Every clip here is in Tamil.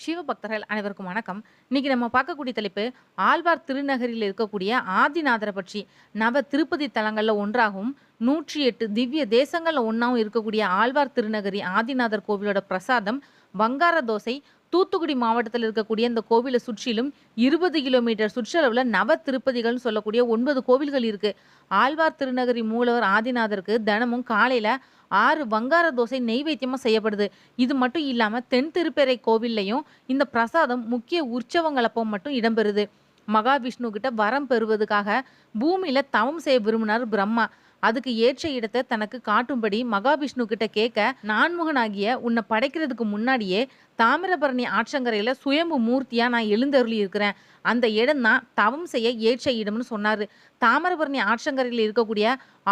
சிவபக்தர்கள் அனைவருக்கும் வணக்கம். இன்னைக்கு நம்ம பார்க்கக்கூடிய தலைப்பு ஆழ்வார் திருநகரில் இருக்கக்கூடிய ஆதிநாதரை பற்றி. நவ திருப்பதி தலங்கள்ல ஒன்றாகவும் 108 திவ்ய தேசங்கள்ல ஒன்றாகவும் இருக்கக்கூடிய ஆழ்வார் திருநகரி ஆதிநாதர் கோவிலோட பிரசாதம் வங்கார தோசை. தூத்துக்குடி மாவட்டத்தில் இருக்கக்கூடிய இந்த கோவிலை சுற்றிலும் 20 கிலோமீட்டர் சுற்றளவுல நவ திருப்பதிகள்னு சொல்லக்கூடிய 9 கோவில்கள் இருக்கு. ஆழ்வார் திருநகரி மூலவர் ஆதிநாதருக்கு தினமும் காலையில 6 வங்கார தோசை நெய்வேத்தியமா செய்யப்படுது. இது மட்டும் இல்லாம தென் திருப்பெரை கோவில்லையும் இந்த பிரசாதம் முக்கிய உற்சவங்களப்போ மட்டும் இடம்பெறுது. மகாவிஷ்ணு கிட்ட வரம் பெறுவதற்காக பூமியில தவம் செய்ய விரும்பினார் பிரம்மா. அதுக்கு ஏற்ற இடத்தை தனக்கு காட்டும்படி மகாவிஷ்ணு கிட்ட கேட்க, நான்முகனாகிய உன்னை படைக்கிறதுக்கு முன்னாடியே தாமிரபரணி ஆற்றங்கரையில சுயம்பு மூர்த்தியா நான் எழுந்தருளி இருக்கிறேன். அந்த இடம் தான் தவம் செய்ய ஏற்ற இடம்னு சொன்னாரு. தாமிரபரணி ஆற்றங்கரையில் இருக்கக்கூடிய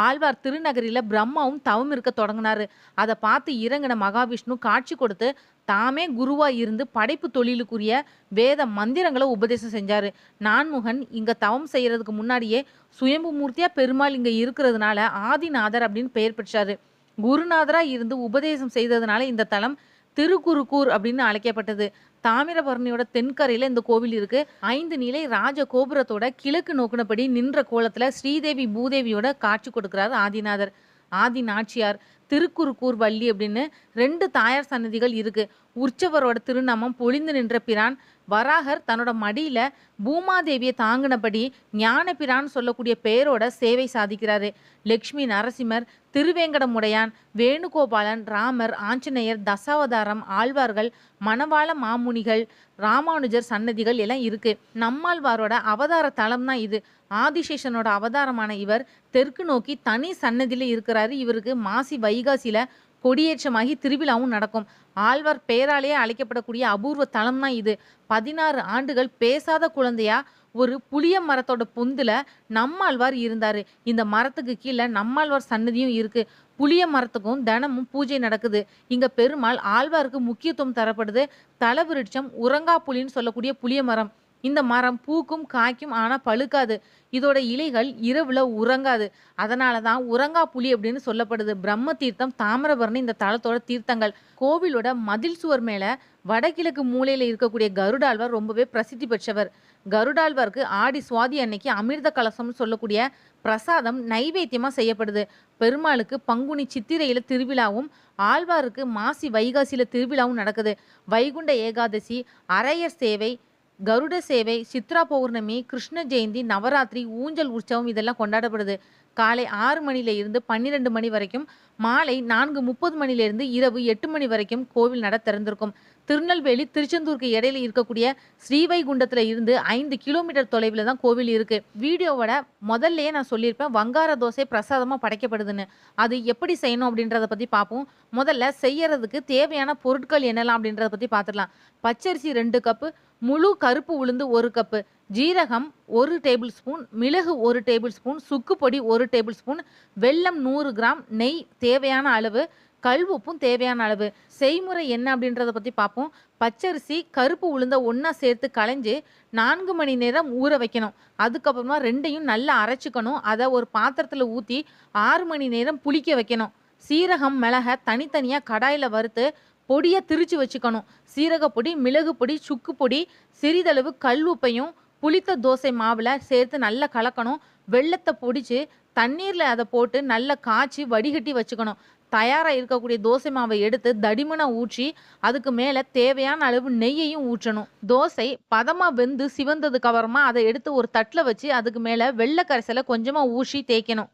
ஆழ்வார் திருநகரில பிரம்மாவும் தவம் இருக்க தொடங்கினாரு. அதை பார்த்து இறங்கின மகாவிஷ்ணு காட்சி கொடுத்து தாமே குருவா இருந்து படைப்பு தொழிலுக்குரிய வேத மந்திரங்களை உபதேசம் செஞ்சாரு. நான்முகன் இங்க தவம் செய்யறதுக்கு முன்னாடியே சுயம்பு மூர்த்தியா பெருமாள் இங்க இருக்கிறதுனால ஆதிநாதர் அப்படின்னு பெயர் பெற்றாரு. குருநாதரா இருந்து உபதேசம் செய்ததுனால இந்த தலம் திருக்குருக்கூர் அப்படின்னு அழைக்கப்பட்டது. தாமிரபரணியோட தென்கரையில இந்த கோவில் இருக்கு. 5 நிலை ராஜ கோபுரத்தோட கிழக்கு நோக்கினபடி நின்ற கோலத்துல ஸ்ரீதேவி பூதேவியோட காட்சி கொடுக்கிறார் ஆதிநாதர். ஆதி நாச்சியார், திருக்குறுக்கூர் வள்ளி அப்படின்னு 2 தாயார் சன்னதிகள் இருக்கு. உற்சவரோட திருநாமம் பொழிந்து நின்ற பிரான். வராகர் தன்னோட மடியில பூமாதேவியை தாங்கினபடி ஞான பிரான் சொல்லக்கூடிய பெயரோட சேவை சாதிக்கிறாரு. லக்ஷ்மி நரசிம்மர், திருவேங்கடமுடையான், வேணுகோபாலன், ராமர், ஆஞ்சநேயர், தசாவதாரம், ஆழ்வார்கள், மணவாள மாமுனிகள், ராமானுஜர் சன்னதிகள் எல்லாம் இருக்கு. நம்மாழ்வாரோட அவதார தலம் தான் இது. ஆதிசேஷனோட அவதாரமான இவர் தெற்கு நோக்கி தனி சன்னதியில இருக்கிறாரு. இவருக்கு மாசி வைகாசியில கொடியேற்றமாகி திருவிழாவும் நடக்கும். ஆழ்வார் பெயராலேயே அழைக்கப்படக்கூடிய அபூர்வ தலம் தான் இது. 16 ஆண்டுகள் பேசாத குழந்தையா ஒரு புளிய மரத்தோட பொந்துல நம்மாழ்வார் இருந்தாரு. இந்த மரத்துக்கு கீழே நம்மாழ்வார் சன்னதியும் இருக்கு. புளிய மரத்துக்கும் தினமும் பூஜை நடக்குது. இங்க பெருமாள் ஆழ்வாருக்கு முக்கியத்துவம் தரப்படுது. தலவிருட்சம் உறங்கா புலின்னு சொல்லக்கூடிய புளிய மரம். இந்த மரம் பூக்கும் காய்க்கும் ஆனா பழுக்காது. இதோட இலைகள் இரவுல உறங்காது. அதனாலதான் உறங்கா புலி அப்படின்னு சொல்லப்படுது. பிரம்ம தீர்த்தம், தாமிரபரணி இந்த தலத்தோட தீர்த்தங்கள். கோவிலோட மதில் சுவர் மேல வடகிழக்கு மூலையில இருக்கக்கூடிய கருடாழ்வார் ரொம்பவே பிரசித்தி பெற்றவர். கருடாழ்வாருக்கு ஆடி சுவாதி அன்னைக்கு அமிர்த கலசம்னு சொல்லக்கூடிய பிரசாதம் நைவேத்தியமா செய்யப்படுது. பெருமாளுக்கு பங்குனி சித்திரையில திருவிழாவும் ஆழ்வாருக்கு மாசி வைகாசியில திருவிழாவும் நடக்குது. வைகுண்ட ஏகாதசி, அரையர் சேவை, கருட சேவை, சித்ரா பௌர்ணமி, கிருஷ்ண ஜெயந்தி, நவராத்திரி, ஊஞ்சல் உற்சவம் இதெல்லாம் கொண்டாடப்படுது. காலை 6 மணில இருந்து 12 மணி வரைக்கும், மாலை 4:30 மணில இருந்து இரவு 8 மணி வரைக்கும் கோவில் நட திறந்திருக்கும். திருநெல்வேலி திருச்செந்தூருக்கு இடையில இருக்கக்கூடிய ஸ்ரீவைகுண்டத்துல இருந்து 5 கிலோமீட்டர் தொலைவில் தான் கோவில் இருக்கு. வீடியோவோட முதல்லயே நான் சொல்லியிருப்பேன் வங்கார தோசை பிரசாதமா படைக்கப்படுதுன்னு. அது எப்படி செய்யணும் அப்படின்றத பத்தி பார்ப்போம். முதல்ல செய்யறதுக்கு தேவையான பொருட்கள் என்னெல்லாம் அப்படின்றத பத்தி பார்த்துடலாம். பச்சரிசி 2 கப்பு, முழு கருப்பு உளுந்து 1 கப்பு, ஜீரகம் 1 டேபிள் ஸ்பூன், மிளகு 1 டேபிள் ஸ்பூன், சுக்கு பொடி 1 டேபிள் ஸ்பூன், வெல்லம் 100 கிராம், நெய் தேவையான அளவு, கல் உப்பும் தேவையான அளவு. செய்முறை என்ன அப்படின்றத பற்றி பார்ப்போம். பச்சரிசி கருப்பு உளுந்த ஒன்றா சேர்த்து களைஞ்சு 4 மணி நேரம் ஊற வைக்கணும். அதுக்கப்புறமா ரெண்டையும் நல்லா அரைச்சிக்கணும். அதை ஒரு பாத்திரத்தில் ஊற்றி 6 மணி நேரம் புளிக்க வைக்கணும். சீரகம் மிளகை தனித்தனியாக கடாயில் வறுத்து பொடியை திரிச்சு வச்சுக்கணும். சீரகப்பொடி, மிளகு பொடி, சுக்கு பொடி, சிறிதளவு கல் உப்பையும் புளித்த தோசை மாவில் சேர்த்து நல்லா கலக்கணும். வெள்ளத்தை பொடிச்சு தண்ணீரில் அதை போட்டு நல்லா காய்ச்சி வடிகட்டி வச்சுக்கணும். தயாராக இருக்கக்கூடிய தோசை மாவை எடுத்து தடிமனாக ஊற்றி அதுக்கு மேலே தேவையான அளவு நெய்யையும் ஊற்றணும். தோசை பதமாக வெந்து சிவந்ததுக்கு அப்புறமா அதை எடுத்து ஒரு தட்டில் வச்சு அதுக்கு மேலே வெள்ளை கரைசலை கொஞ்சமாக ஊற்றி தேய்க்கணும்.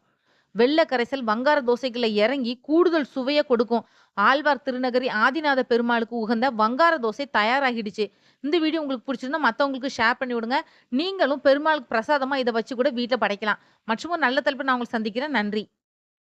வெள்ளை கரைசல் வங்கார தோசைகளை இறங்கி கூடுதல் சுவையை கொடுக்கும். ஆழ்வார் திருநகரி ஆதிநாத பெருமாளுக்கு உகந்த வங்கார தோசை தயாராகிடுச்சு. இந்த வீடியோ உங்களுக்கு பிடிச்சிருந்தா மற்றவங்களுக்கு ஷேர் பண்ணி விடுங்க. நீங்களும் பெருமாளுக்கு பிரசாதமா இதை வச்சு கூட வீட்டில் படைக்கலாம். மற்றும் ஒரு நல்ல தலைப்பு நான் உங்களுக்கு சந்திக்கிறேன். நன்றி.